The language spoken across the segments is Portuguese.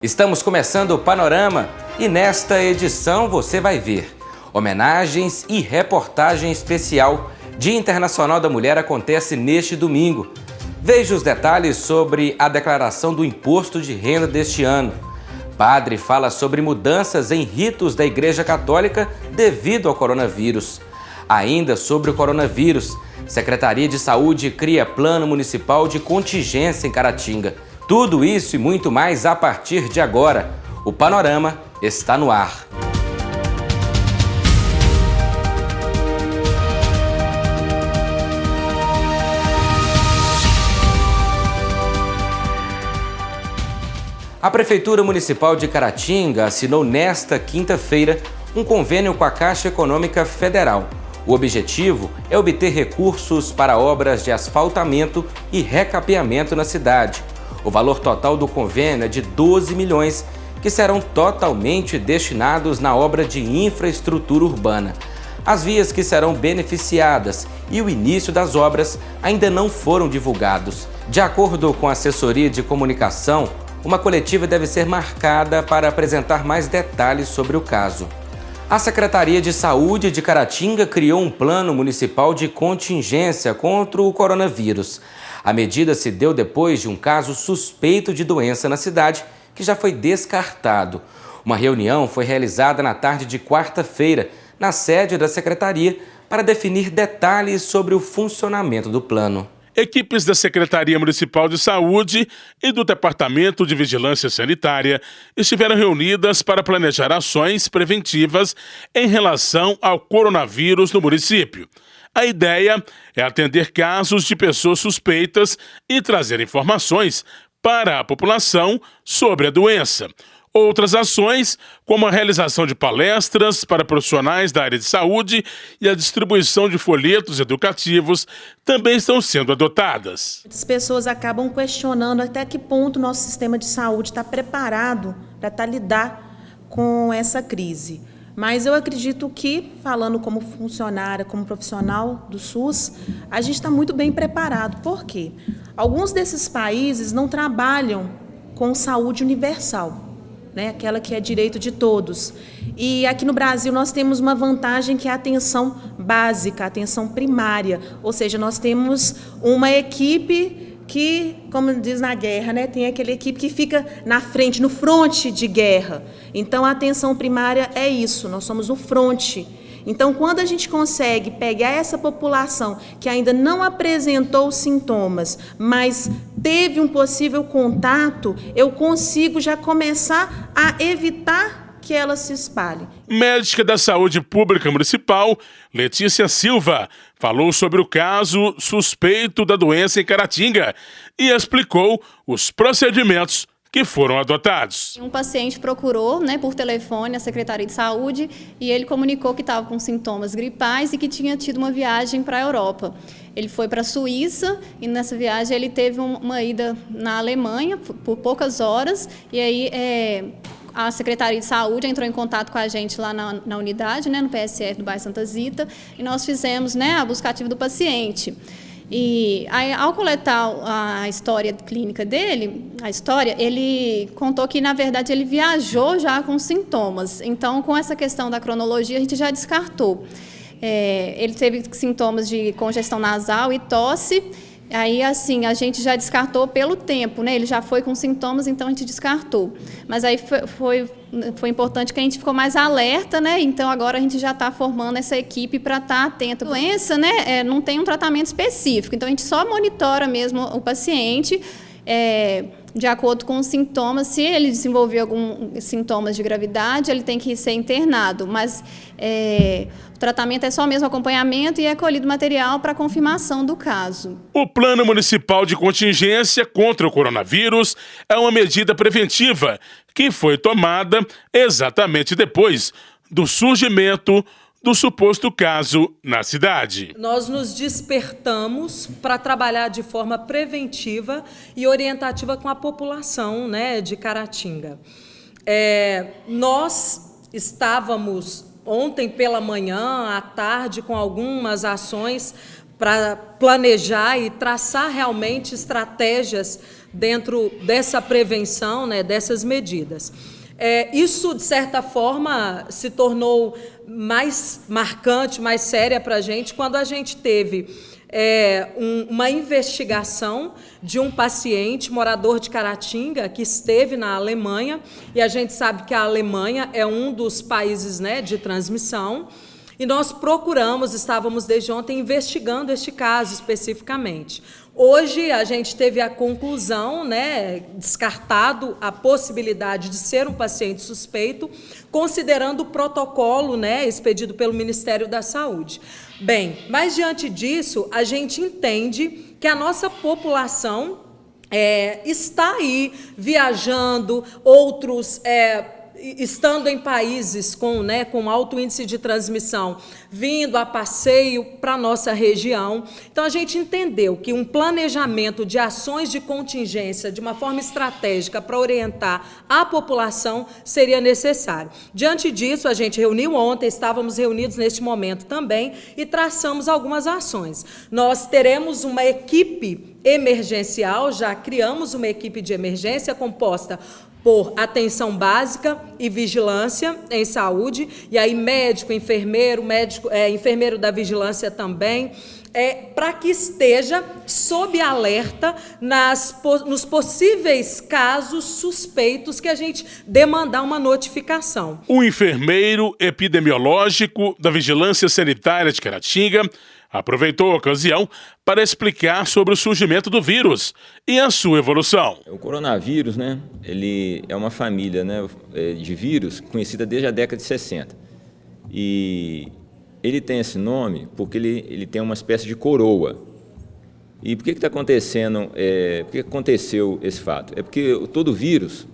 Estamos começando o Panorama e nesta edição você vai ver homenagens e reportagem especial. Dia Internacional da Mulher acontece neste domingo. Veja os detalhes sobre a declaração do imposto de renda deste ano. Padre fala sobre mudanças em ritos da Igreja Católica devido ao coronavírus. Ainda sobre o coronavírus, Secretaria de Saúde cria plano municipal de contingência em Caratinga. Tudo isso e muito mais a partir de agora. O Panorama está no ar. A Prefeitura Municipal de Caratinga assinou nesta quinta-feira um convênio com a Caixa Econômica Federal. O objetivo é obter recursos para obras de asfaltamento e recapeamento na cidade. O valor total do convênio é de 12 milhões, que serão totalmente destinados na obra de infraestrutura urbana. As vias que serão beneficiadas e o início das obras ainda não foram divulgados. De acordo com a assessoria de comunicação, uma coletiva deve ser marcada para apresentar mais detalhes sobre o caso. A Secretaria de Saúde de Caratinga criou um plano municipal de contingência contra o coronavírus. A medida se deu depois de um caso suspeito de doença na cidade, que já foi descartado. Uma reunião foi realizada na tarde de quarta-feira, na sede da Secretaria, para definir detalhes sobre o funcionamento do plano. Equipes da Secretaria Municipal de Saúde e do Departamento de Vigilância Sanitária estiveram reunidas para planejar ações preventivas em relação ao coronavírus no município. A ideia é atender casos de pessoas suspeitas e trazer informações para a população sobre a doença. Outras ações, como a realização de palestras para profissionais da área de saúde e a distribuição de folhetos educativos, também estão sendo adotadas. As pessoas acabam questionando até que ponto o nosso sistema de saúde está preparado para lidar com essa crise. Mas eu acredito que, falando como funcionária, como profissional do SUS, a gente está muito bem preparado. Por quê? Alguns desses países não trabalham com saúde universal, né? Aquela que é direito de todos. E aqui no Brasil nós temos uma vantagem que é a atenção básica, a atenção primária. Ou seja, nós temos uma equipe que, como diz na guerra, né, tem aquela equipe que fica na frente, no fronte de guerra. Então, a atenção primária é isso, nós somos o fronte. Então, quando a gente consegue pegar essa população que ainda não apresentou sintomas, mas teve um possível contato, eu consigo já começar a evitar que ela se espalhe. Médica da Saúde Pública Municipal, Letícia Silva, falou sobre o caso suspeito da doença em Caratinga e explicou os procedimentos que foram adotados. Um paciente procurou, por telefone a Secretaria de Saúde e ele comunicou que estava com sintomas gripais e que tinha tido uma viagem para a Europa. Ele foi para a Suíça e nessa viagem ele teve uma ida na Alemanha por poucas horas e aí a Secretaria de Saúde entrou em contato com a gente lá na unidade, no PSF do bairro Santa Zita, e nós fizemos a busca ativa do paciente. E aí, ao coletar a história clínica dele, ele contou que, na verdade, ele viajou já com sintomas. Então, com essa questão da cronologia, a gente já descartou. Ele teve sintomas de congestão nasal e tosse. Aí, assim, a gente já descartou pelo tempo, Ele já foi com sintomas, então a gente descartou. Mas aí foi importante que a gente ficou mais alerta, Então agora a gente já está formando essa equipe para estar atento. A doença, não tem um tratamento específico, então a gente só monitora mesmo o paciente de acordo com os sintomas. Se ele desenvolver alguns sintomas de gravidade, ele tem que ser internado, mas o tratamento é só mesmo acompanhamento e é colhido material para confirmação do caso. O Plano Municipal de Contingência contra o coronavírus é uma medida preventiva que foi tomada exatamente depois do surgimento do suposto caso na cidade. Nós nos despertamos para trabalhar de forma preventiva e orientativa com a população, de Caratinga. Nós estávamos ontem pela manhã, à tarde, com algumas ações para planejar e traçar realmente estratégias dentro dessa prevenção, né, dessas medidas. Isso, de certa forma, se tornou mais marcante, mais séria para a gente, quando a gente teve uma investigação de um paciente morador de Caratinga que esteve na Alemanha, e a gente sabe que a Alemanha é um dos países, né, de transmissão, e nós estávamos desde ontem investigando este caso especificamente. Hoje a gente teve a conclusão, né, descartado a possibilidade de ser um paciente suspeito, considerando o protocolo, né, expedido pelo Ministério da Saúde. Bem, mas diante disso, a gente entende que a nossa população está aí viajando, outros estando em países com alto índice de transmissão, vindo a passeio para a nossa região. Então, a gente entendeu que um planejamento de ações de contingência, de uma forma estratégica, para orientar a população, seria necessário. Diante disso, a gente reuniu ontem, estávamos reunidos neste momento também, e traçamos algumas ações. Nós teremos uma equipe emergencial, já criamos uma equipe de emergência composta por atenção básica e vigilância em saúde, e aí médico, enfermeiro, enfermeiro da vigilância também, para que esteja sob alerta nos possíveis casos suspeitos que a gente demandar uma notificação. O enfermeiro epidemiológico da Vigilância Sanitária de Caratinga aproveitou a ocasião para explicar sobre o surgimento do vírus e a sua evolução. O coronavírus, né, ele é uma família, né, de vírus conhecida desde a década de 60. E ele tem esse nome porque ele tem uma espécie de coroa. E por que está acontecendo? Por que aconteceu esse fato? É porque todo vírus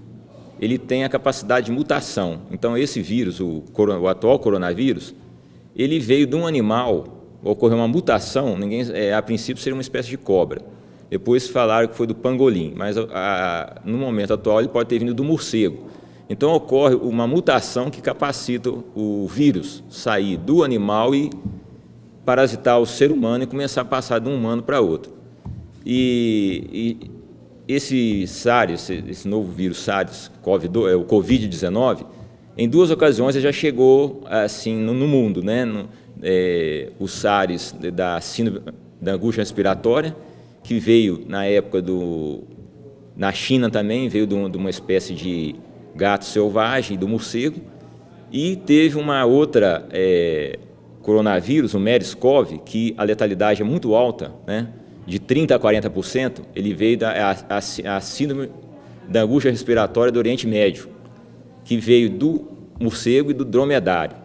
ele tem a capacidade de mutação. Então esse vírus, o atual coronavírus, ele veio de um animal. Ocorreu uma mutação, a princípio seria uma espécie de cobra. Depois falaram que foi do pangolim, mas no momento atual ele pode ter vindo do morcego. Então ocorre uma mutação que capacita o vírus sair do animal e parasitar o ser humano e começar a passar de um humano para outro. E esse SARS, esse novo vírus SARS-CoV-2, o Covid-19, em 2 ocasiões ele já chegou assim no mundo, né? O SARS da síndrome da angústia respiratória, que veio na época na China também, veio de uma espécie de gato selvagem, do morcego, e teve uma outra coronavírus, o MERS-CoV, que a letalidade é muito alta, né, de 30% a 40%, ele veio a síndrome da angústia respiratória do Oriente Médio, que veio do morcego e do dromedário.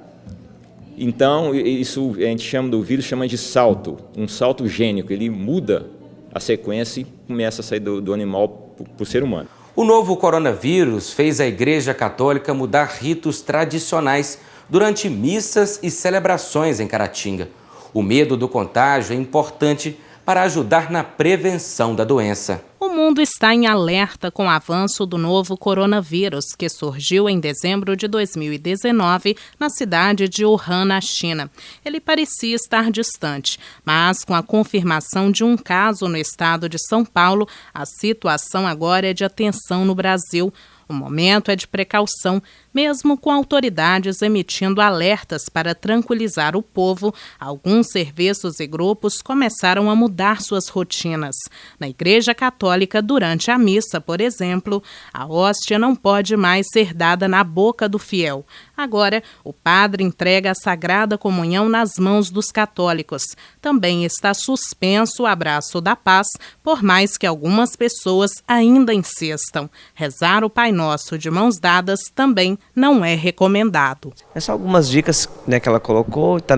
Então, isso a gente chama do vírus, chama de salto, um salto gênico. Ele muda a sequência e começa a sair do animal para o ser humano. O novo coronavírus fez a Igreja Católica mudar ritos tradicionais durante missas e celebrações em Caratinga. O medo do contágio é importante para ajudar na prevenção da doença. O mundo está em alerta com o avanço do novo coronavírus, que surgiu em dezembro de 2019 na cidade de Wuhan, na China. Ele parecia estar distante, mas com a confirmação de um caso no estado de São Paulo, a situação agora é de atenção no Brasil. O momento é de precaução, mesmo com autoridades emitindo alertas para tranquilizar o povo. Alguns serviços e grupos começaram a mudar suas rotinas. Na Igreja Católica, durante a missa, por exemplo, a hóstia não pode mais ser dada na boca do fiel. Agora, o padre entrega a Sagrada Comunhão nas mãos dos católicos. Também está suspenso o abraço da paz, por mais que algumas pessoas ainda insistam. Rezar o Pai Nosso de mãos dadas também não é recomendado. É só algumas dicas, né, que ela colocou, está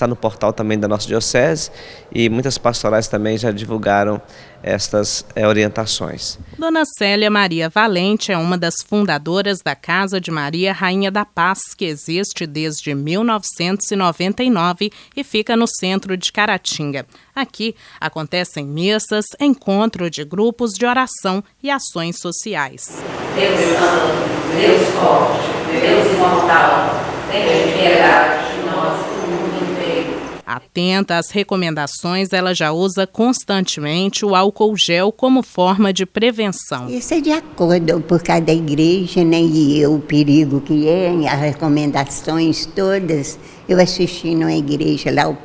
no portal também da nossa diocese, e muitas pastorais também já divulgaram estas orientações. Dona Célia Maria Valente é uma das fundadoras da Casa de Maria Rainha da Paz, que existe desde 1999 e fica no centro de Caratinga. Aqui acontecem missas, encontro de grupos de oração e ações sociais. Deus Santo, Deus forte, Deus imortal, tenha piedade de nós e do mundo inteiro. A Atenta às recomendações, ela já usa constantemente o álcool gel como forma de prevenção. Isso é de acordo por cada igreja, né? E o perigo que é, as recomendações todas. Eu assisti numa igreja lá, o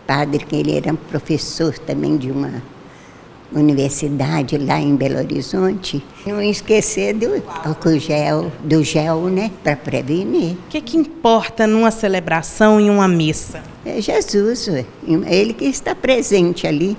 padre, que ele era professor também de uma universidade lá em Belo Horizonte. Não esquecer do álcool gel, do gel, né? Para prevenir. O que importa numa celebração e uma missa? É Jesus, ele que está presente ali.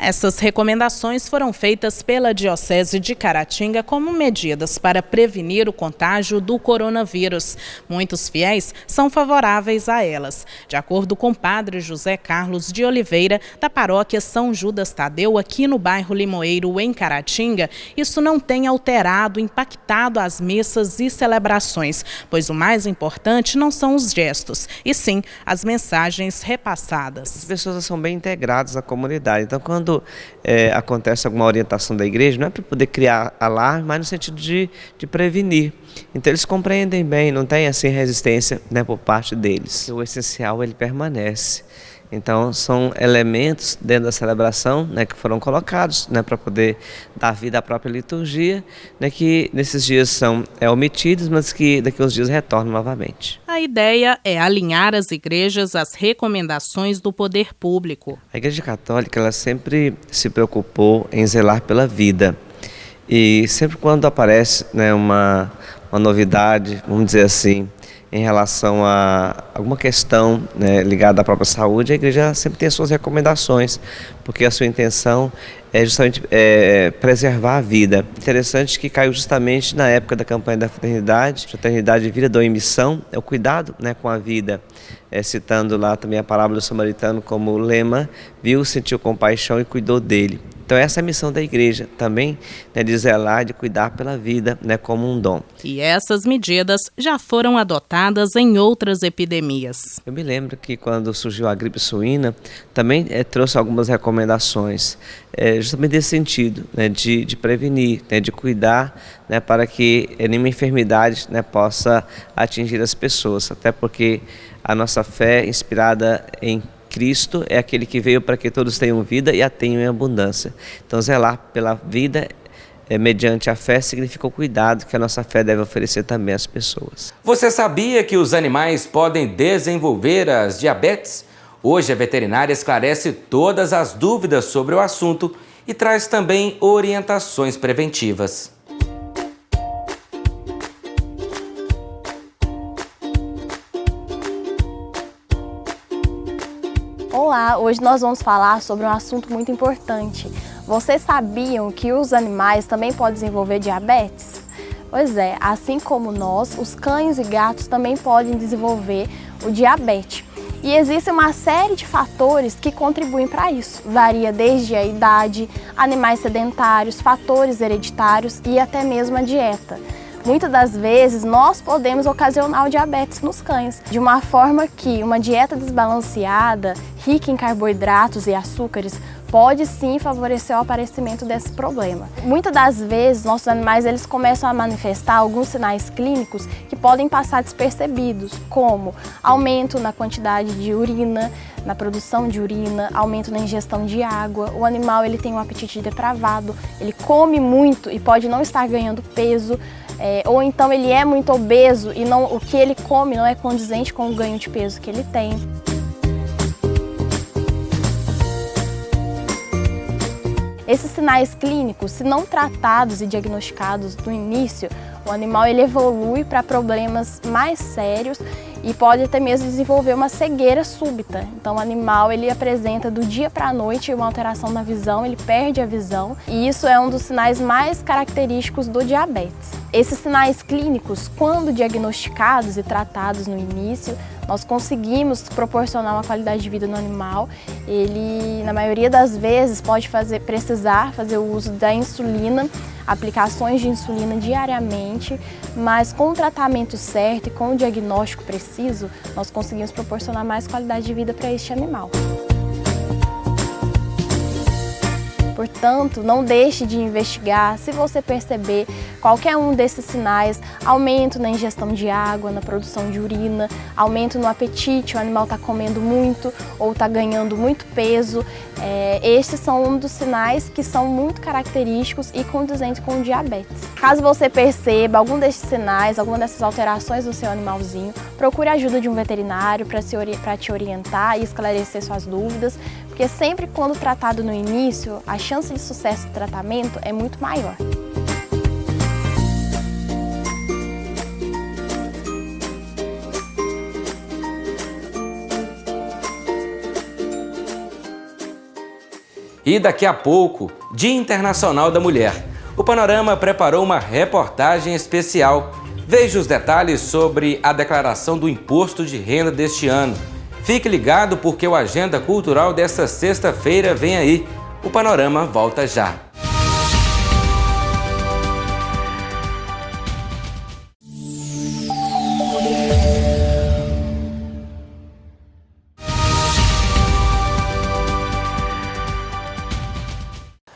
Essas recomendações foram feitas pela Diocese de Caratinga como medidas para prevenir o contágio do coronavírus. Muitos fiéis são favoráveis a elas. De acordo com o padre José Carlos de Oliveira, da paróquia São Judas Tadeu, aqui no bairro Limoeiro, em Caratinga, isso não tem alterado, impactado as missas e celebrações, pois o mais importante não são os gestos, e sim as mensagens repassadas. As pessoas são bem integradas na comunidade, então quando acontece alguma orientação da igreja, não é para poder criar alarme, mas no sentido de prevenir. Então eles compreendem bem, não tem assim resistência, né, por parte deles. O essencial ele permanece. Então são elementos dentro da celebração, né, que foram colocados, né, para poder dar vida à própria liturgia, né, que nesses dias são omitidos, mas que daqui a uns dias retornam novamente. A ideia é alinhar as igrejas às recomendações do poder público. A Igreja Católica ela sempre se preocupou em zelar pela vida. E sempre quando aparece, né, uma novidade, vamos dizer assim, em relação a alguma questão, né, ligada à própria saúde, a igreja sempre tem as suas recomendações, porque a sua intenção é justamente preservar a vida. Interessante que caiu justamente na época da campanha da Fraternidade, Vida, Dom e Missão, é o cuidado, né, com a vida, citando lá também a parábola do samaritano como lema, viu, sentiu compaixão e cuidou dele. Então essa é a missão da igreja também, né, de zelar, de cuidar pela vida, né, como um dom. E essas medidas já foram adotadas em outras epidemias. Eu me lembro que quando surgiu a gripe suína, também trouxe algumas recomendações, justamente nesse sentido, né, de prevenir, né, de cuidar, né, para que nenhuma enfermidade, né, possa atingir as pessoas, até porque a nossa fé inspirada em Cristo é aquele que veio para que todos tenham vida e a tenham em abundância. Então zelar pela vida mediante a fé significa o cuidado que a nossa fé deve oferecer também às pessoas. Você sabia que os animais podem desenvolver as diabetes? Hoje a veterinária esclarece todas as dúvidas sobre o assunto e traz também orientações preventivas. Olá, hoje nós vamos falar sobre um assunto muito importante. Vocês sabiam que os animais também podem desenvolver diabetes? Pois é, assim como nós, os cães e gatos também podem desenvolver o diabetes. E existe uma série de fatores que contribuem para isso. Varia desde a idade, animais sedentários, fatores hereditários e até mesmo a dieta. Muitas das vezes nós podemos ocasionar o diabetes nos cães, de uma forma que uma dieta desbalanceada, rica em carboidratos e açúcares, pode sim favorecer o aparecimento desse problema. Muitas das vezes nossos animais eles começam a manifestar alguns sinais clínicos que podem passar despercebidos, como aumento na quantidade de urina, na produção de urina, aumento na ingestão de água. O animal ele tem um apetite depravado, ele come muito e pode não estar ganhando peso, ou então ele é muito obeso e o que ele come não é condizente com o ganho de peso que ele tem. Esses sinais clínicos, se não tratados e diagnosticados no início, o animal ele evolui para problemas mais sérios e pode até mesmo desenvolver uma cegueira súbita. Então o animal ele apresenta do dia para a noite uma alteração na visão, ele perde a visão e isso é um dos sinais mais característicos do diabetes. Esses sinais clínicos, quando diagnosticados e tratados no início, nós conseguimos proporcionar uma qualidade de vida no animal. Ele, na maioria das vezes, pode precisar fazer o uso da insulina, aplicações de insulina diariamente, mas com o tratamento certo e com o diagnóstico preciso, nós conseguimos proporcionar mais qualidade de vida para este animal. Portanto, não deixe de investigar. Se você perceber qualquer um desses sinais, aumento na ingestão de água, na produção de urina, aumento no apetite, o animal está comendo muito ou está ganhando muito peso, estes são um dos sinais que são muito característicos e condizentes com o diabetes. Caso você perceba algum desses sinais, alguma dessas alterações no seu animalzinho, procure a ajuda de um veterinário para te orientar e esclarecer suas dúvidas, porque sempre quando tratado no início, a chance de sucesso do tratamento é muito maior. E daqui a pouco, Dia Internacional da Mulher. O Panorama preparou uma reportagem especial. Veja os detalhes sobre a declaração do imposto de renda deste ano. Fique ligado porque o Agenda Cultural desta sexta-feira vem aí. O Panorama volta já.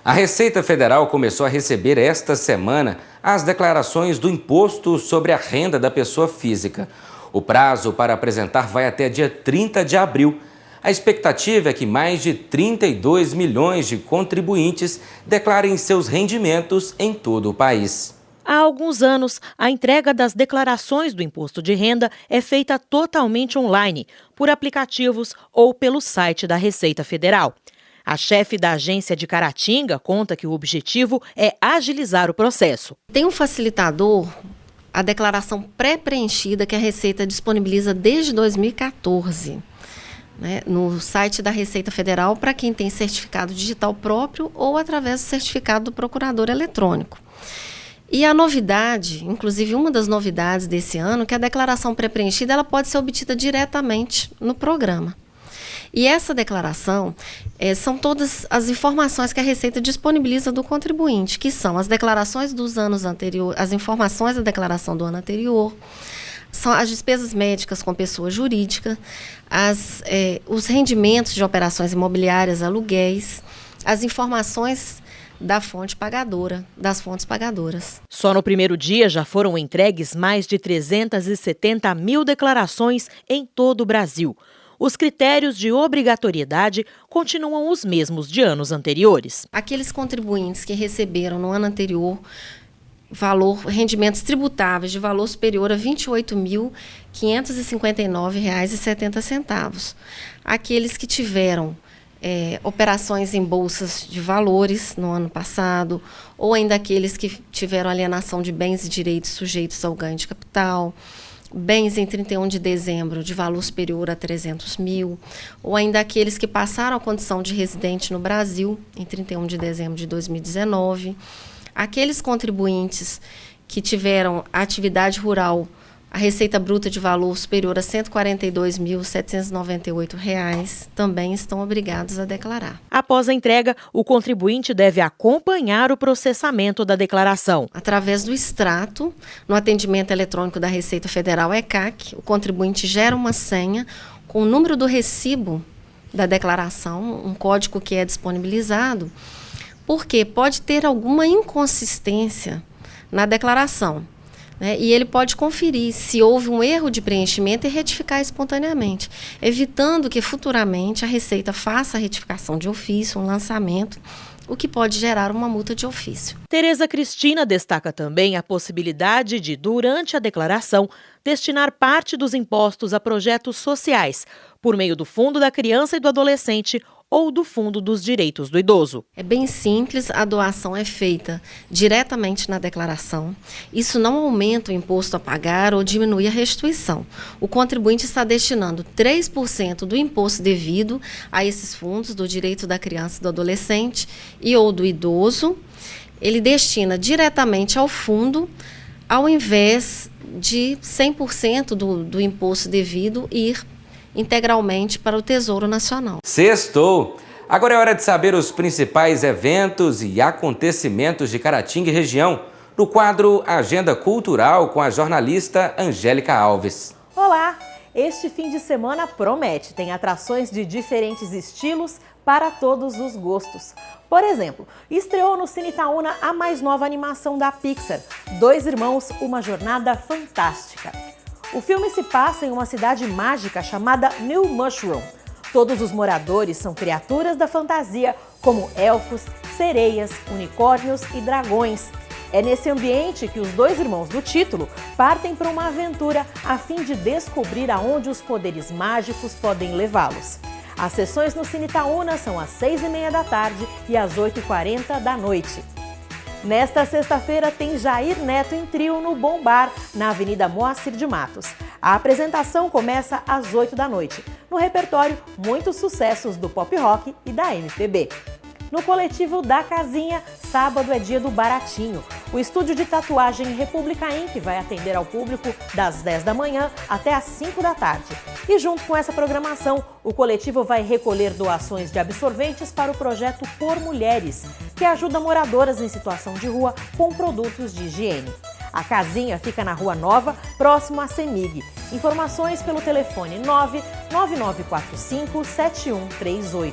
A Receita Federal começou a receber esta semana as declarações do Imposto sobre a Renda da Pessoa Física. O prazo para apresentar vai até dia 30 de abril. A expectativa é que mais de 32 milhões de contribuintes declarem seus rendimentos em todo o país. Há alguns anos, a entrega das declarações do imposto de renda é feita totalmente online, por aplicativos ou pelo site da Receita Federal. A chefe da agência de Caratinga conta que o objetivo é agilizar o processo. Tem um facilitador, a declaração pré-preenchida que a Receita disponibiliza desde 2014, no site da Receita Federal para quem tem certificado digital próprio ou através do certificado do procurador eletrônico. E a novidade, inclusive uma das novidades desse ano, que a declaração pré-preenchida ela pode ser obtida diretamente no programa. E essa declaração são todas as informações que a Receita disponibiliza do contribuinte, que são as declarações dos anos anteriores, as informações da declaração do ano anterior, são as despesas médicas com pessoa jurídica, os rendimentos de operações imobiliárias, aluguéis, as informações da fonte pagadora, das fontes pagadoras. Só no primeiro dia já foram entregues mais de 370 mil declarações em todo o Brasil. Os critérios de obrigatoriedade continuam os mesmos de anos anteriores. Aqueles contribuintes que receberam no ano anterior rendimentos tributáveis de valor superior a R$ 28.559,70. Aqueles que tiveram operações em bolsas de valores no ano passado, ou ainda aqueles que tiveram alienação de bens e direitos sujeitos ao ganho de capital, bens em 31 de dezembro de valor superior a 300 mil, ou ainda aqueles que passaram a condição de residente no Brasil em 31 de dezembro de 2019, aqueles contribuintes que tiveram atividade rural, a receita bruta de valor superior a R$ 142.798 também estão obrigados a declarar. Após a entrega, o contribuinte deve acompanhar o processamento da declaração. Através do extrato, no atendimento eletrônico da Receita Federal ECAC, o contribuinte gera uma senha com o número do recibo da declaração, um código que é disponibilizado, porque pode ter alguma inconsistência na declaração. E ele pode conferir se houve um erro de preenchimento e retificar espontaneamente, evitando que futuramente a Receita faça a retificação de ofício, um lançamento, o que pode gerar uma multa de ofício. Tereza Cristina destaca também a possibilidade de, durante a declaração, destinar parte dos impostos a projetos sociais, por meio do Fundo da Criança e do Adolescente ou do Fundo dos Direitos do Idoso. É bem simples, a doação é feita diretamente na declaração. Isso não aumenta o imposto a pagar ou diminui a restituição. O contribuinte está destinando 3% do imposto devido a esses fundos do direito da criança e do adolescente e ou do idoso. Ele destina diretamente ao fundo, ao invés de 100% do imposto devido ir integralmente para o Tesouro Nacional. Sextou! Agora é hora de saber os principais eventos e acontecimentos de Caratinga e região, no quadro Agenda Cultural com a jornalista Angélica Alves. Olá! Este fim de semana promete, tem atrações de diferentes estilos para todos os gostos. Por exemplo, estreou no Cine Itaúna a mais nova animação da Pixar, Dois Irmãos, Uma Jornada Fantástica. O filme se passa em uma cidade mágica chamada New Mushroom. Todos os moradores são criaturas da fantasia, como elfos, sereias, unicórnios e dragões. É nesse ambiente que os dois irmãos do título partem para uma aventura a fim de descobrir aonde os poderes mágicos podem levá-los. As sessões no Cine Itaúna são às 6h30 da tarde e às 8h40 da noite. Nesta sexta-feira tem Jair Neto em trio no Bom Bar, na Avenida Moacir de Matos. A apresentação começa às 8 da noite. No repertório, muitos sucessos do pop rock e da MPB. No coletivo da Casinha, sábado é dia do Baratinho. O estúdio de tatuagem República Inc. vai atender ao público das 10 da manhã até às 5 da tarde. E junto com essa programação, o coletivo vai recolher doações de absorventes para o projeto Por Mulheres, que ajuda moradoras em situação de rua com produtos de higiene. A Casinha fica na Rua Nova, próximo à CEMIG. Informações pelo telefone 99945-7138.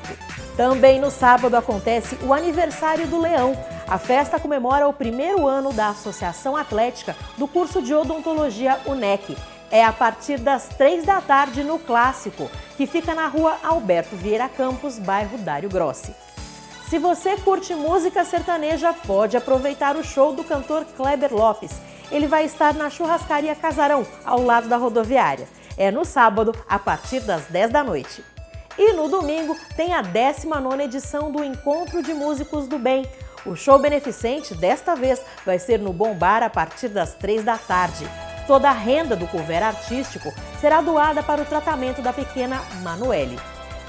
Também no sábado acontece o aniversário do Leão. A festa comemora o primeiro ano da Associação Atlética do curso de Odontologia UNEC. É a partir das 3 da tarde no Clássico, que fica na Rua Alberto Vieira Campos, bairro Dário Grossi. Se você curte música sertaneja, pode aproveitar o show do cantor Kleber Lopes. Ele vai estar na Churrascaria Casarão, ao lado da rodoviária. É no sábado, a partir das 10 da noite. E no domingo tem a 19ª edição do Encontro de Músicos do Bem. O show beneficente, desta vez, vai ser no Bom Bar a partir das 3 da tarde. Toda a renda do couvert artístico será doada para o tratamento da pequena Manuele.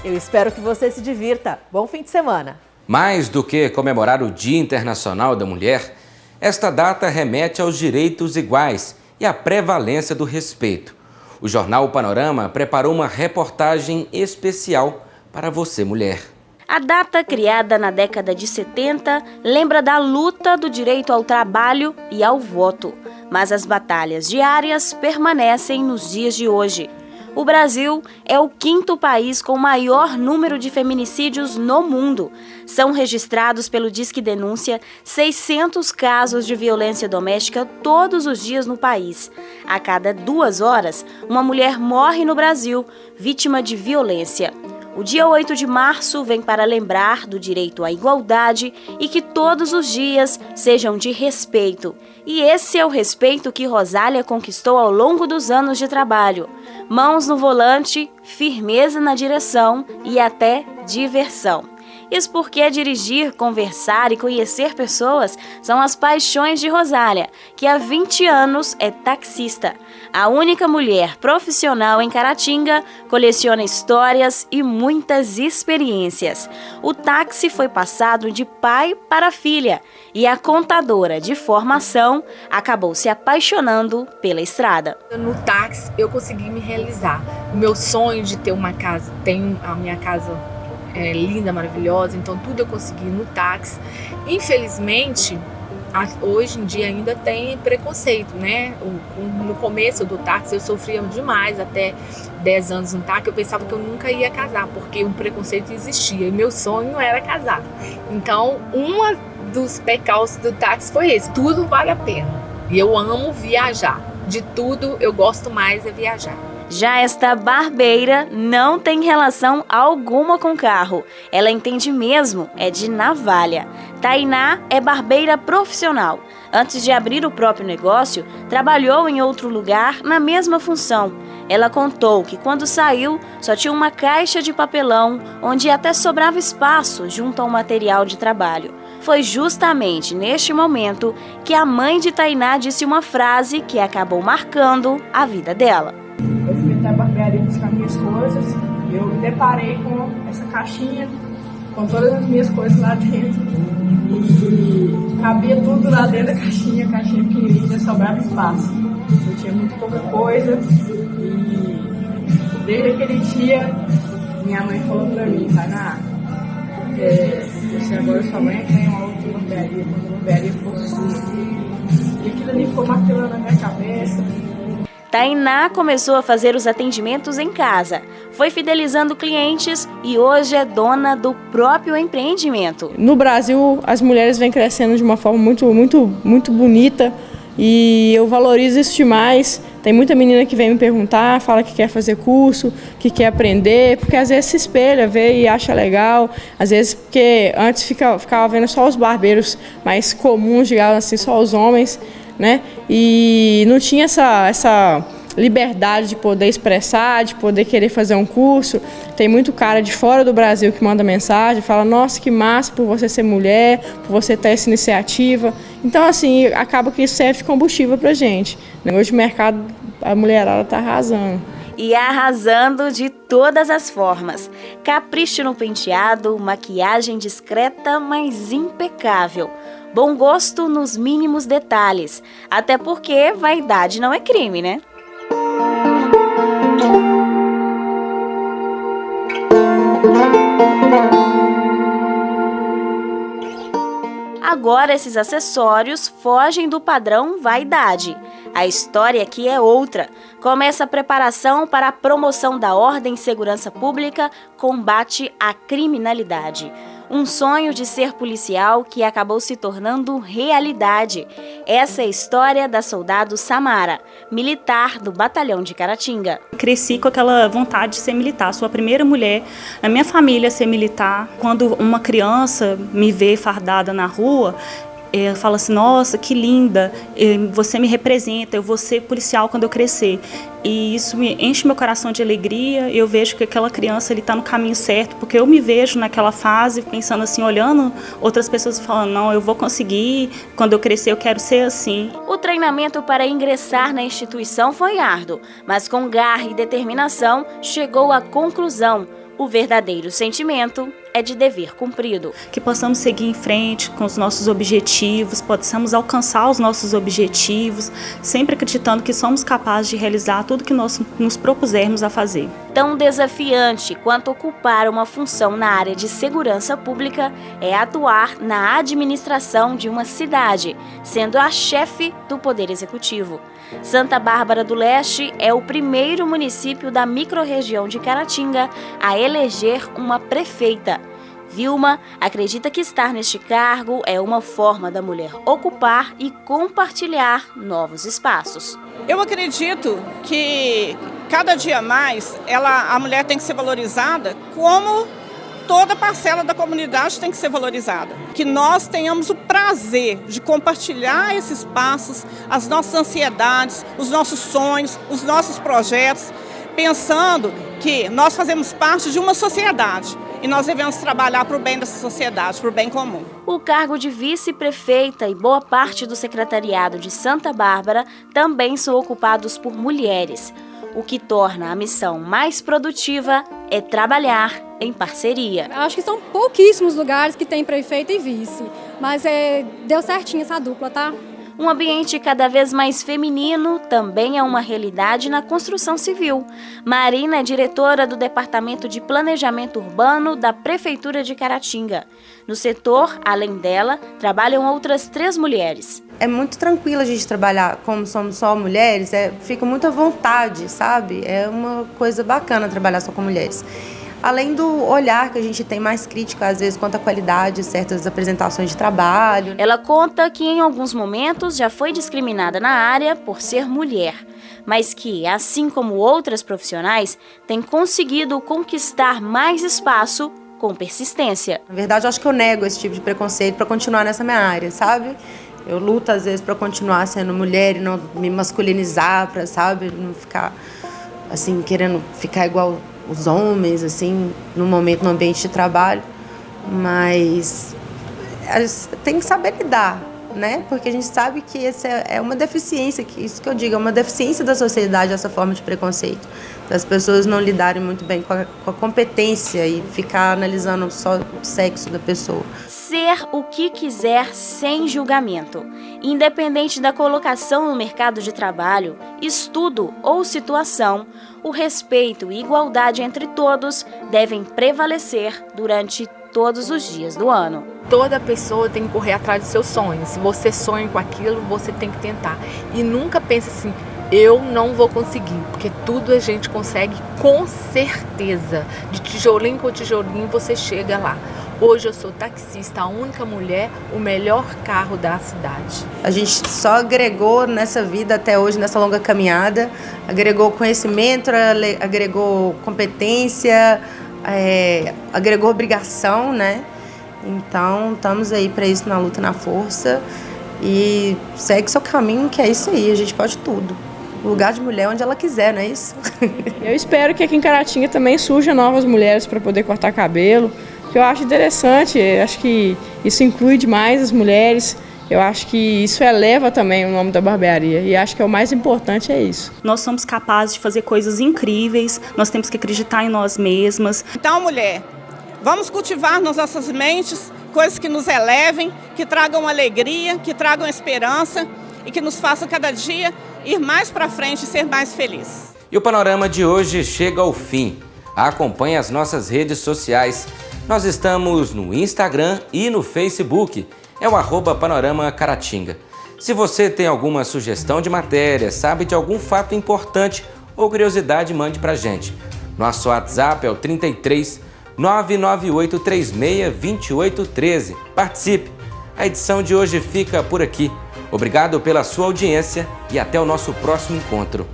Eu espero que você se divirta. Bom fim de semana! Mais do que comemorar o Dia Internacional da Mulher, esta data remete aos direitos iguais e à prevalência do respeito. O jornal Panorama preparou uma reportagem especial para você, mulher. A data, criada na década de 70, lembra da luta do direito ao trabalho e ao voto. Mas as batalhas diárias permanecem nos dias de hoje. O Brasil é o 5º país com maior número de feminicídios no mundo. São registrados pelo Disque Denúncia 600 casos de violência doméstica todos os dias no país. A cada 2 horas, uma mulher morre no Brasil, vítima de violência. O dia 8 de março vem para lembrar do direito à igualdade e que todos os dias sejam de respeito. E esse é o respeito que Rosália conquistou ao longo dos anos de trabalho. Mãos no volante, firmeza na direção e até diversão. Isso porque dirigir, conversar e conhecer pessoas são as paixões de Rosália, que há 20 anos é taxista. A única mulher profissional em Caratinga, coleciona histórias e muitas experiências. O táxi foi passado de pai para filha e a contadora de formação acabou se apaixonando pela estrada. No táxi eu consegui me realizar. O meu sonho de ter uma casa, tenho a minha casa linda, maravilhosa, então tudo eu consegui no táxi. Infelizmente, hoje em dia ainda tem preconceito, né? No começo do táxi eu sofria demais, até 10 anos no táxi, eu pensava que eu nunca ia casar, porque o preconceito existia e meu sonho era casar. Então, um dos percalços do táxi foi esse, tudo vale a pena. E eu amo viajar, de tudo eu gosto mais é viajar. Já esta barbeira não tem relação alguma com carro. Ela entende mesmo, é de navalha. Tainá é barbeira profissional. Antes de abrir o próprio negócio, trabalhou em outro lugar na mesma função. Ela contou que quando saiu, só tinha uma caixa de papelão, onde até sobrava espaço junto ao material de trabalho. Foi justamente neste momento que a mãe de Tainá disse uma frase que acabou marcando a vida dela. Eu fui até a barbearia buscar minhas coisas, eu me deparei com essa caixinha, com todas as minhas coisas lá dentro, e cabia tudo lá dentro da caixinha pequenininha, sobrava espaço. Eu tinha muito pouca coisa, e desde aquele dia, minha mãe falou pra mim, Tainá, você agora só vai entrar em uma outra barbearia, quando a barbearia for sua. E aquilo ali ficou martelando na minha cabeça. Tainá começou a fazer os atendimentos em casa, foi fidelizando clientes e hoje é dona do próprio empreendimento. No Brasil, as mulheres vêm crescendo de uma forma muito bonita e eu valorizo isso demais. Tem muita menina que vem me perguntar, fala que quer fazer curso, que quer aprender, porque às vezes se espelha, vê e acha legal, às vezes porque antes ficava vendo só os barbeiros mais comuns, digamos assim, só os homens, né? E não tinha essa liberdade de poder expressar, de poder querer fazer um curso. Tem muito cara de fora do Brasil que manda mensagem, fala, nossa, que massa por você ser mulher, por você ter essa iniciativa. Então, assim, acaba que isso serve de combustível pra gente. Hoje o mercado, a mulherada tá arrasando. E arrasando de todas as formas. Capricho no penteado, maquiagem discreta, mas impecável. Bom gosto nos mínimos detalhes. Até porque vaidade não é crime, né? Agora esses acessórios fogem do padrão vaidade. A história aqui é outra. Começa a preparação para a promoção da ordem e segurança pública, combate à criminalidade. Um sonho de ser policial que acabou se tornando realidade. Essa é a história da soldado Samara, militar do batalhão de Caratinga. Cresci com aquela vontade de ser militar. Sou a primeira mulher na minha família a ser militar. Quando uma criança me vê fardada na rua, fala assim, nossa, que linda, você me representa, eu vou ser policial quando eu crescer. E isso me enche meu coração de alegria, eu vejo que aquela criança está no caminho certo, porque eu me vejo naquela fase, pensando assim, olhando outras pessoas e falando, não, eu vou conseguir, quando eu crescer eu quero ser assim. O treinamento para ingressar na instituição foi árduo, mas com garra e determinação chegou à conclusão. O verdadeiro sentimento é de dever cumprido. Que possamos seguir em frente com os nossos objetivos, possamos alcançar os nossos objetivos, sempre acreditando que somos capazes de realizar tudo que nós nos propusermos a fazer. Tão desafiante quanto ocupar uma função na área de segurança pública é atuar na administração de uma cidade, sendo a chefe do Poder Executivo. Santa Bárbara do Leste é o primeiro município da microrregião de Caratinga a eleger uma prefeita. Vilma acredita que estar neste cargo é uma forma da mulher ocupar e compartilhar novos espaços. Eu acredito que cada dia mais a mulher tem que ser valorizada como toda parcela da comunidade tem que ser valorizada. Que nós tenhamos o prazer de compartilhar esses espaços, as nossas ansiedades, os nossos sonhos, os nossos projetos, pensando que nós fazemos parte de uma sociedade e nós devemos trabalhar para o bem dessa sociedade, para o bem comum. O cargo de vice-prefeita e boa parte do secretariado de Santa Bárbara também são ocupados por mulheres. O que torna a missão mais produtiva é trabalhar em parceria. Acho que são pouquíssimos lugares que tem prefeito e vice, mas deu certinho essa dupla, tá? Um ambiente cada vez mais feminino também é uma realidade na construção civil. Marina é diretora do Departamento de Planejamento Urbano da Prefeitura de Caratinga. No setor, além dela, trabalham outras 3 mulheres. É muito tranquilo a gente trabalhar, como somos só mulheres, fica muito à vontade, sabe? É uma coisa bacana trabalhar só com mulheres. Além do olhar que a gente tem mais crítico, às vezes, quanto à qualidade de certas apresentações de trabalho. Ela conta que em alguns momentos já foi discriminada na área por ser mulher, mas que, assim como outras profissionais, tem conseguido conquistar mais espaço com persistência. Na verdade, eu acho que eu nego esse tipo de preconceito para continuar nessa minha área, sabe? Eu luto, às vezes, para continuar sendo mulher e não me masculinizar, para, sabe, não ficar, assim, querendo ficar igual os homens, assim, no momento, no ambiente de trabalho. Mas tem que saber lidar, né? Porque a gente sabe que essa é uma deficiência, que isso que eu digo, é uma deficiência da sociedade, essa forma de preconceito. Das pessoas não lidarem muito bem com a competência e ficar analisando só o sexo da pessoa. Ser o que quiser sem julgamento. Independente da colocação no mercado de trabalho, estudo ou situação, o respeito e igualdade entre todos devem prevalecer durante todos os dias do ano. Toda pessoa tem que correr atrás dos seus sonhos. Se você sonha com aquilo, você tem que tentar. E nunca pense assim, eu não vou conseguir, porque tudo a gente consegue com certeza. De tijolinho com tijolinho você chega lá. Hoje eu sou taxista, a única mulher, o melhor carro da cidade. A gente só agregou nessa vida até hoje, nessa longa caminhada, agregou conhecimento, agregou competência, agregou obrigação, né? Então, estamos aí para isso, na luta, na força, e segue seu caminho, que é isso aí, a gente pode tudo. O lugar de mulher onde ela quiser, não é isso? Eu espero que aqui em Caratinga também surjam novas mulheres para poder cortar cabelo, que eu acho interessante, acho que isso inclui demais as mulheres, eu acho que isso eleva também o nome da barbearia e acho que o mais importante é isso. Nós somos capazes de fazer coisas incríveis, nós temos que acreditar em nós mesmas. Então, mulher, vamos cultivar nas nossas mentes coisas que nos elevem, que tragam alegria, que tragam esperança e que nos façam cada dia ir mais para frente e ser mais feliz. E o Panorama de hoje chega ao fim. Acompanhe as nossas redes sociais. Nós estamos no Instagram e no Facebook. É o @Panorama Caratinga. Se você tem alguma sugestão de matéria, sabe de algum fato importante ou curiosidade, mande pra gente. Nosso WhatsApp é o 33 998 36 2813. Participe! A edição de hoje fica por aqui. Obrigado pela sua audiência e até o nosso próximo encontro.